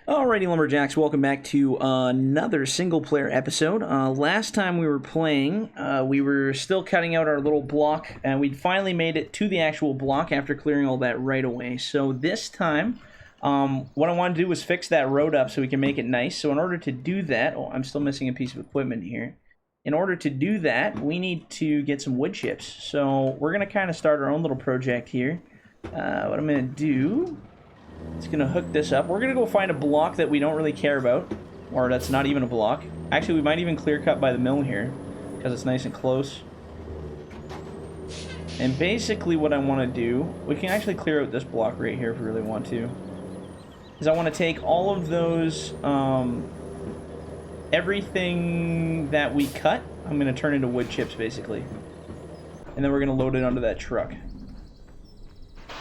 Alrighty, Lumberjacks, welcome back to another single-player episode. Last time we were playing, we were still cutting out our little block, and we'd finally made it to the actual block after clearing all that right away. So this time, what I wanted to do was fix that road up so we can make it nice. So in order to do that, oh, I'm still missing a piece of equipment here. In order to do that, we need to get some wood chips. So we're going to kind of start our own little project here. What I'm going to do... It's going to hook this up. We're going to go find a block that we don't really care about. Or that's not even a block. Actually, we might even clear cut by the mill here. Because it's nice and close. And basically what I want to do... We can actually clear out this block right here if we really want to. Is I want to take all of those... everything that we cut, I'm going to turn into wood chips, basically. And then we're going to load it onto that truck.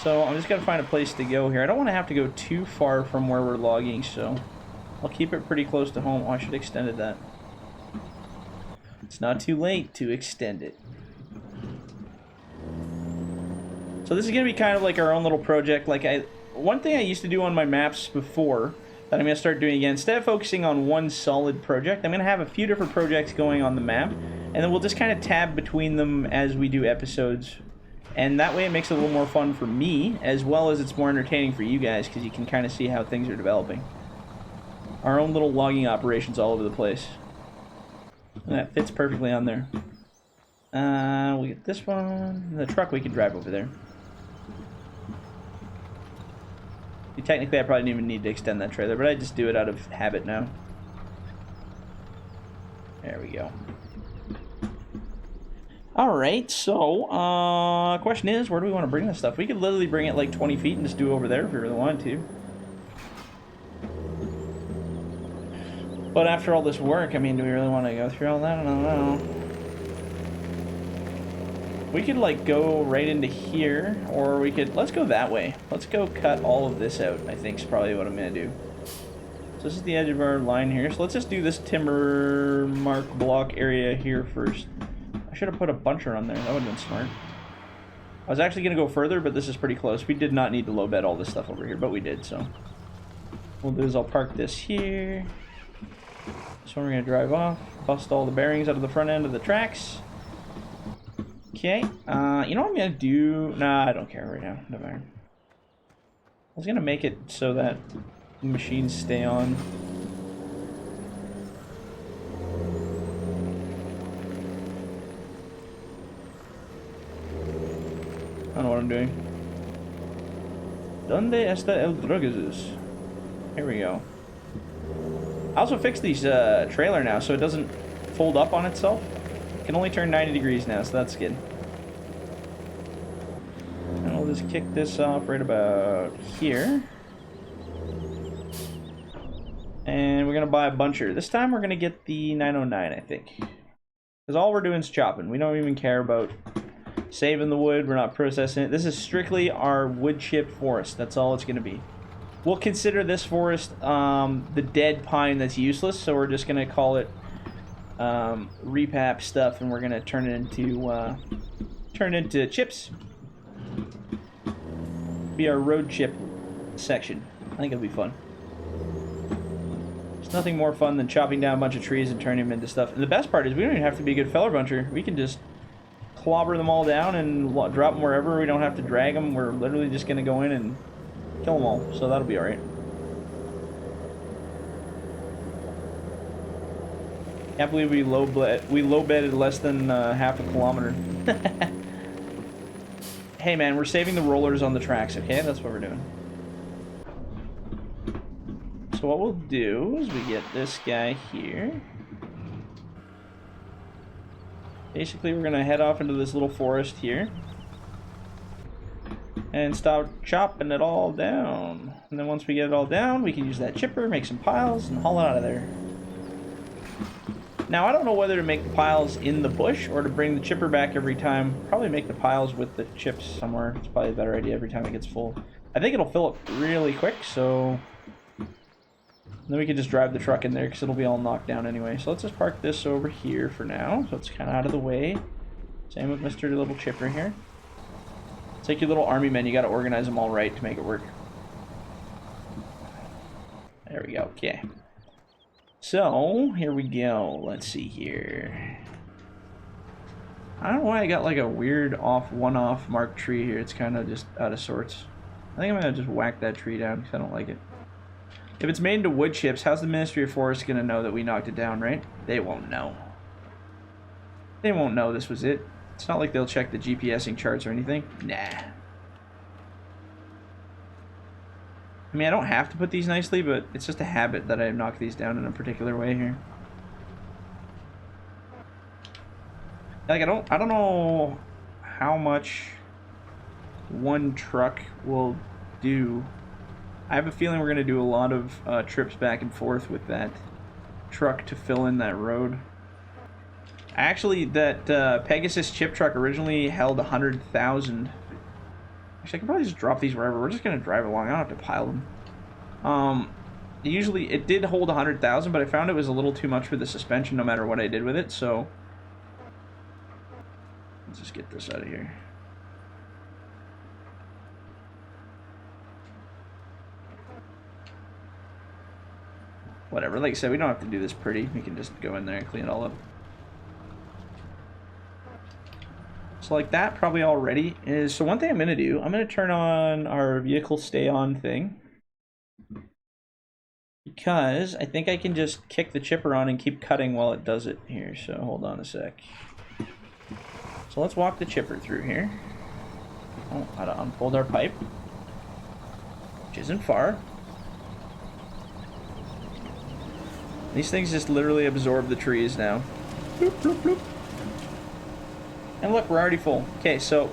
So I'm just going to find a place to go here. I don't want to have to go too far from where we're logging, so I'll keep it pretty close to home. Oh, I should have extended that. It's not too late to extend it. So this is going to be kind of like our own little project. One thing I used to do on my maps before that I'm going to start doing again, instead of focusing on one solid project, I'm going to have a few different projects going on the map, and then we'll just kind of tab between them as we do episodes. And that way it makes it a little more fun for me, as well as it's more entertaining for you guys, because you can kind of see how things are developing. Our own little logging operations all over the place. And that fits perfectly on there. We get this one. The truck we can drive over there. Technically I probably didn't even need to extend that trailer, but I just do it out of habit now. There we go. Alright, so, question is, where do we want to bring this stuff? We could literally bring it like 20 feet and just do it over there if we really wanted to. But after all this work, I mean, do we really want to go through all that? I don't know. We could, like, go right into here, or we could, let's go that way. Let's go cut all of this out, I think is probably what I'm going to do. So this is the edge of our line here, so let's just do this timber mark block area here first. I should have put a buncher on there. That would have been smart. I was actually going to go further, but this is pretty close. We did not need to low bed all this stuff over here, but we did, so. What we'll do is I'll park this here. So we're going to drive off, bust all the bearings out of the front end of the tracks. Okay. You know what I'm going to do? Nah, I don't care right now. Never mind. I was going to make it so that the machines stay on. I don't know what I'm doing. ¿Dónde está el PEGASUS? Here we go. I also fixed these trailer now so it doesn't fold up on itself. It can only turn 90 degrees now, so that's good. And I'll just kick this off right about here. And we're going to buy a buncher. This time we're going to get the 909, I think. Because all we're doing is chopping. We don't even care about saving the wood. We're not processing it. This is strictly our wood chip forest. That's all it's going to be. We'll consider this forest the dead pine that's useless, so we're just going to call it repap stuff, and we're going to turn it into chips. Be our road chip section. I think it'll be fun. There's nothing more fun than chopping down a bunch of trees and turning them into stuff. And the best part is we don't even have to be a good feller buncher. We can just clobber them all down and drop them wherever. We don't have to drag them. We're literally just going to go in and kill them all. So that'll be alright. Can't believe we low bedded less than half a kilometer. Hey man, we're saving the rollers on the tracks, okay? That's what we're doing. So what we'll do is we get this guy here. Basically, we're going to head off into this little forest here. And start chopping it all down. And then once we get it all down, we can use that chipper, make some piles, and haul it out of there. Now, I don't know whether to make the piles in the bush or to bring the chipper back every time. Probably make the piles with the chips somewhere. It's probably a better idea every time it gets full. I think it'll fill up really quick, so then we can just drive the truck in there because it'll be all knocked down anyway. So let's just park this over here for now, so it's kind of out of the way. Same with Mr. Little Chipper here. It's like your little army men, you got to organize them all right to make it work. There we go. Okay. So, here we go. Let's see here. I don't know why I got like a weird one-off marked tree here. It's kind of just out of sorts. I think I'm going to just whack that tree down because I don't like it. If it's made into wood chips, how's the Ministry of Forests going to know that we knocked it down, right? They won't know. They won't know this was it. It's not like they'll check the GPSing charts or anything. Nah. I mean, I don't have to put these nicely, but it's just a habit that I knock these down in a particular way here. Like, I don't know how much one truck will do. I have a feeling we're going to do a lot of trips back and forth with that truck to fill in that road. Actually, that Pegasus chip truck originally held 100,000. Actually, I could probably just drop these wherever. We're just going to drive along. I don't have to pile them. Usually, it did hold 100,000, but I found it was a little too much for the suspension no matter what I did with it, so let's just get this out of here. Whatever, like I said, we don't have to do this pretty. We can just go in there and clean it all up. So like that probably already is. So one thing I'm going to do, I'm going to turn on our vehicle stay on thing. Because I think I can just kick the chipper on and keep cutting while it does it here. So hold on a sec. So let's walk the chipper through here. Oh, how to unfold our pipe. Which isn't far. These things just literally absorb the trees now. Bloop, bloop, bloop. And look, we're already full. Okay, so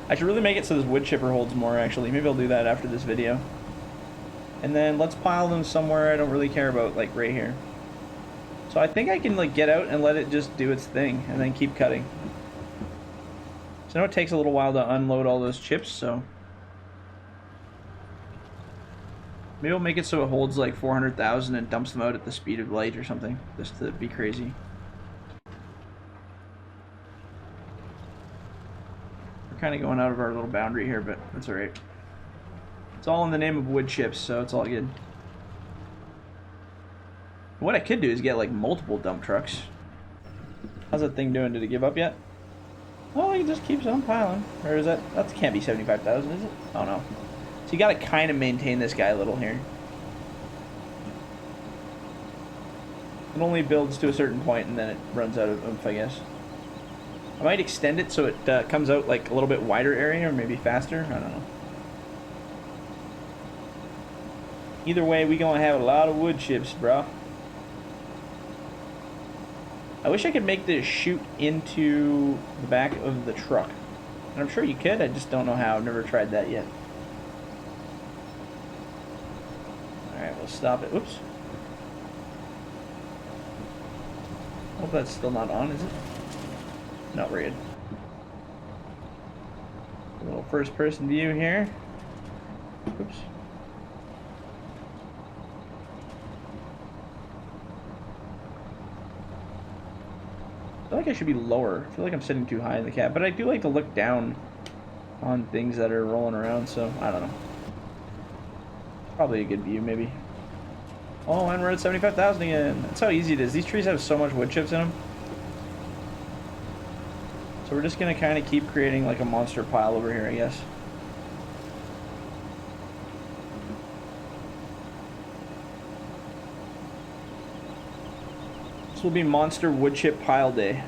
I should really make it so this wood chipper holds more, actually. Maybe I'll do that after this video. And then let's pile them somewhere I don't really care about, like right here. So I think I can like get out and let it just do its thing and then keep cutting. So I know it takes a little while to unload all those chips, so maybe we'll make it so it holds like 400,000 and dumps them out at the speed of light or something, just to be crazy. We're kind of going out of our little boundary here, but that's alright. It's all in the name of wood chips, so it's all good. What I could do is get like multiple dump trucks. How's that thing doing? Did it give up yet? Oh, it just keeps on piling. Or is that can't be 75,000, is it? Oh no. So you gotta kind of maintain this guy a little here. It only builds to a certain point and then it runs out of oomph, I guess. I might extend it so it comes out like a little bit wider area, or maybe faster. I don't know. Either way, we gonna have a lot of wood chips, bro. I wish I could make this shoot into the back of the truck. And I'm sure you could, I just don't know how. I've never tried that yet. Alright, we'll stop it. Oops. Hope that's still not on, is it? Not weird. A little first person view here. Oops. I feel like I should be lower. I feel like I'm sitting too high in the cab, but I do like to look down on things that are rolling around, so I don't know. Probably a good view, maybe. Oh, and we're at 75,000 again. That's how easy it is. These trees have so much wood chips in them. So we're just going to kind of keep creating like a monster pile over here, I guess. This will be Monster Wood Chip Pile Day.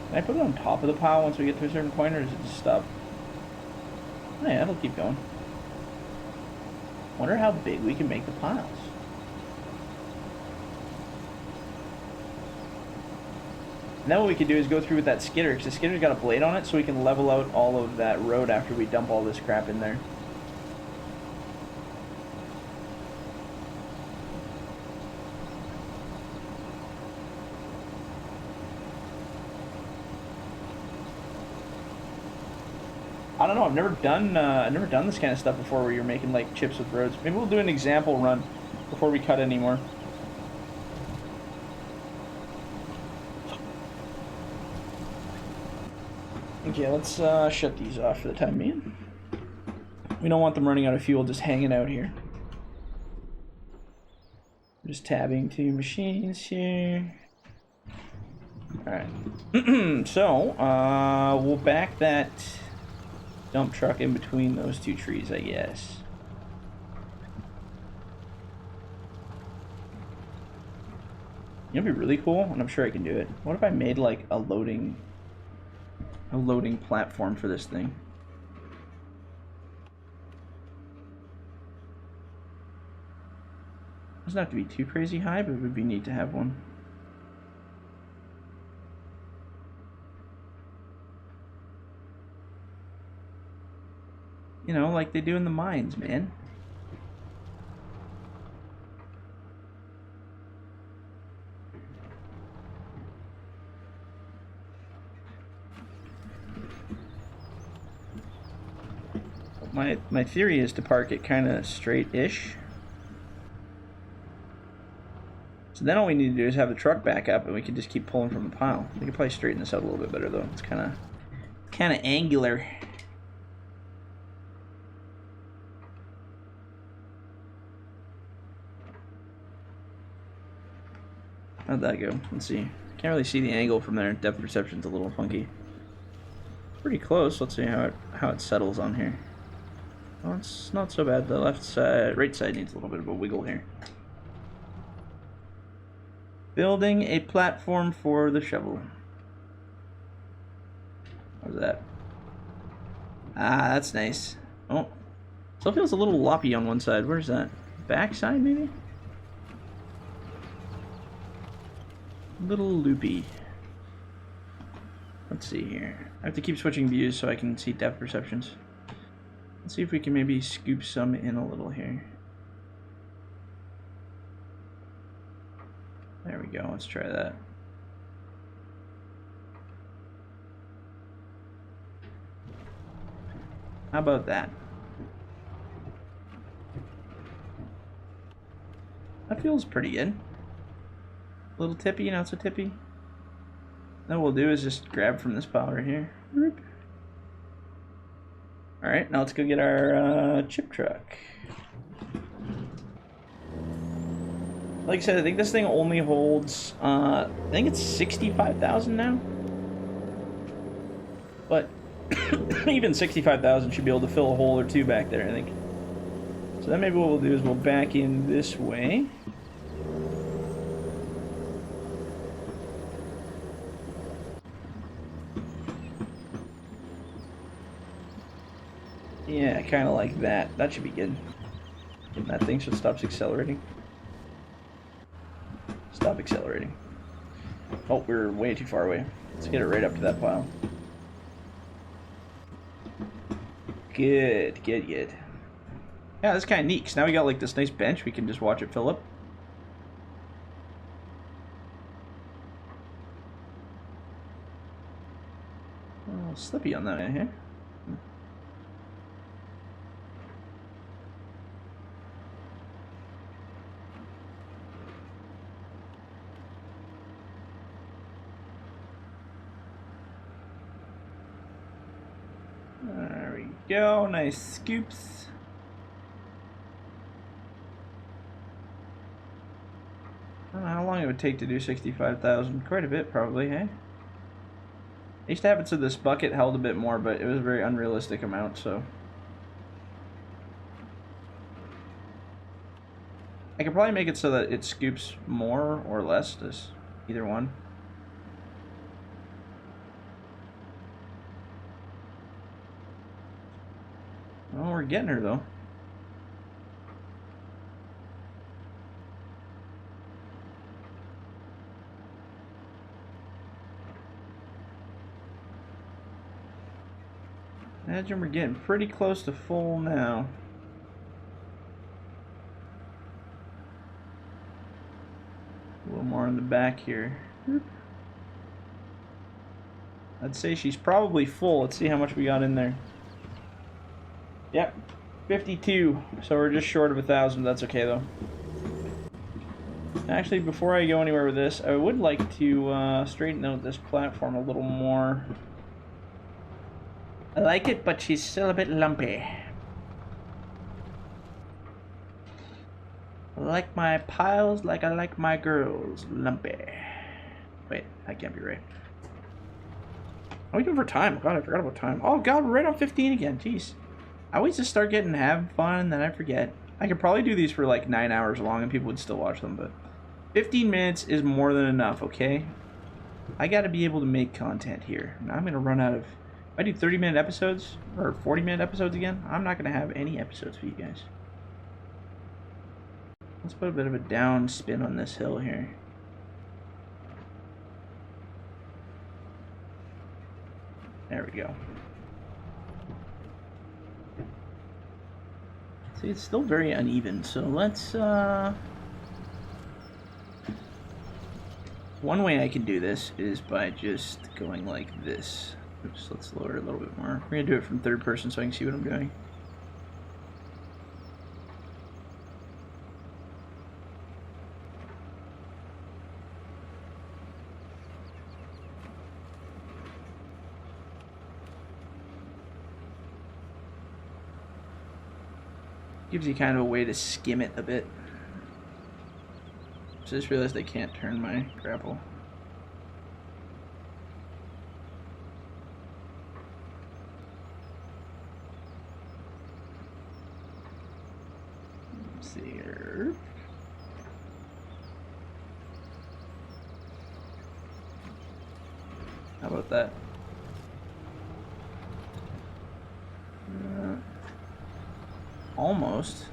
Can I put it on top of the pile once we get to a certain point, or does it just stop? Oh yeah, it'll keep going. Wonder how big we can make the piles. And then what we could do is go through with that skidder, because the skidder's got a blade on it, so we can level out all of that road after we dump all this crap in there. I don't know. I've never done this kind of stuff before, where you're making like chips with roads. Maybe we'll do an example run before we cut anymore. Okay, let's shut these off for the time being. We don't want them running out of fuel just hanging out here. Just tabbing to machines here. Alright. So, we'll back that dump truck in between those two trees, I guess. It'd be really cool, and I'm sure I can do it. What if I made like a loading platform for this thing? Doesn't have to be too crazy high, but it would be neat to have one. You know, like they do in the mines, man. My theory is to park it kind of straight-ish. So then all we need to do is have the truck back up, and we can just keep pulling from the pile. We could probably straighten this out a little bit better, though. It's kind of angular. How'd that go? Let's see. Can't really see the angle from there. Depth perception's a little funky. Pretty close. Let's see how it settles on here. Well, it's not so bad. The left side, right side needs a little bit of a wiggle here. Building a platform for the shovel. How's that? Ah, that's nice. Oh, still feels a little loppy on one side. Where's that? Back side, maybe? A little loopy. Let's see here. I have to keep switching views so I can see depth perceptions. Let's see if we can maybe scoop some in a little here. There we go. Let's try that. How about that? That feels pretty good. A little tippy, not so tippy. Then what we'll do is just grab from this pile right here. Alright, now let's go get our chip truck. Like I said, I think this thing only holds, I think it's 65,000 now. But even 65,000 should be able to fill a hole or two back there, I think. So then maybe what we'll do is we'll back in this way. Yeah, kind of like that. That should be good. And that thing should stop accelerating. Stop accelerating. Oh, we're way too far away. Let's get it right up to that pile. Good, good, good. Yeah, that's kind of neat, because now we got like this nice bench. We can just watch it fill up. A little slippy on that one here. There we go, nice scoops. I don't know how long it would take to do 65,000. Quite a bit, probably, hey? I used to have it so this bucket held a bit more, but it was a very unrealistic amount, so. I could probably make it so that it scoops more or less, just either one. Well, we're getting her, though. Imagine we're getting pretty close to full now. A little more in the back here. I'd say she's probably full. Let's see how much we got in there. Yep, 52. So we're just short of 1,000. That's okay though. Actually, before I go anywhere with this, I would like to straighten out this platform a little more. I like it, but she's still a bit lumpy. I like my piles like I like my girls. Lumpy. Wait, that can't be right. How are we doing for time? God, I forgot about time. Oh god, we're right on 15 again. Jeez. I always just start getting have fun and then I forget. I could probably do these for like 9 hours long and people would still watch them, but 15 minutes is more than enough, okay? I gotta be able to make content here. Now I'm gonna run out of... If I do 30-minute episodes, or 40-minute episodes again, I'm not gonna have any episodes for you guys. Let's put a bit of a down spin on this hill here. There we go. See, it's still very uneven, so let's, one way I can do this is by just going like this. Oops, let's lower it a little bit more. We're gonna do it from third person so I can see what I'm doing. Gives you kind of a way to skim it a bit. So I just realized I can't turn my grapple. Let's see here. How about that? Almost.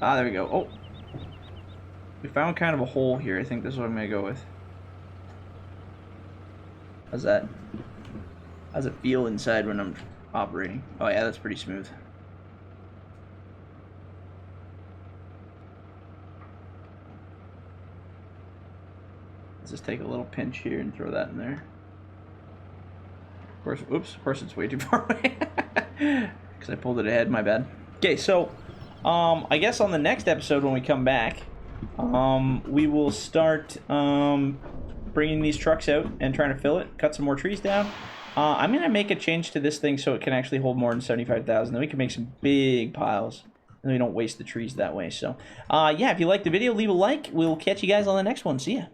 Ah, there we go. Oh, we found kind of a hole here. I think this is what I'm gonna go with. How's that? How's it feel inside when I'm operating? Oh yeah, that's pretty smooth. Let's just take a little pinch here and throw that in there. Of course, oops, of course it's way too far away. Because I pulled it ahead, my bad. Okay, so, I guess on the next episode when we come back, we will start bringing these trucks out and trying to fill it, cut some more trees down. I'm going to make a change to this thing so it can actually hold more than 75,000. Then we can make some big piles, and we don't waste the trees that way. So, yeah, if you liked the video, leave a like. We'll catch you guys on the next one. See ya.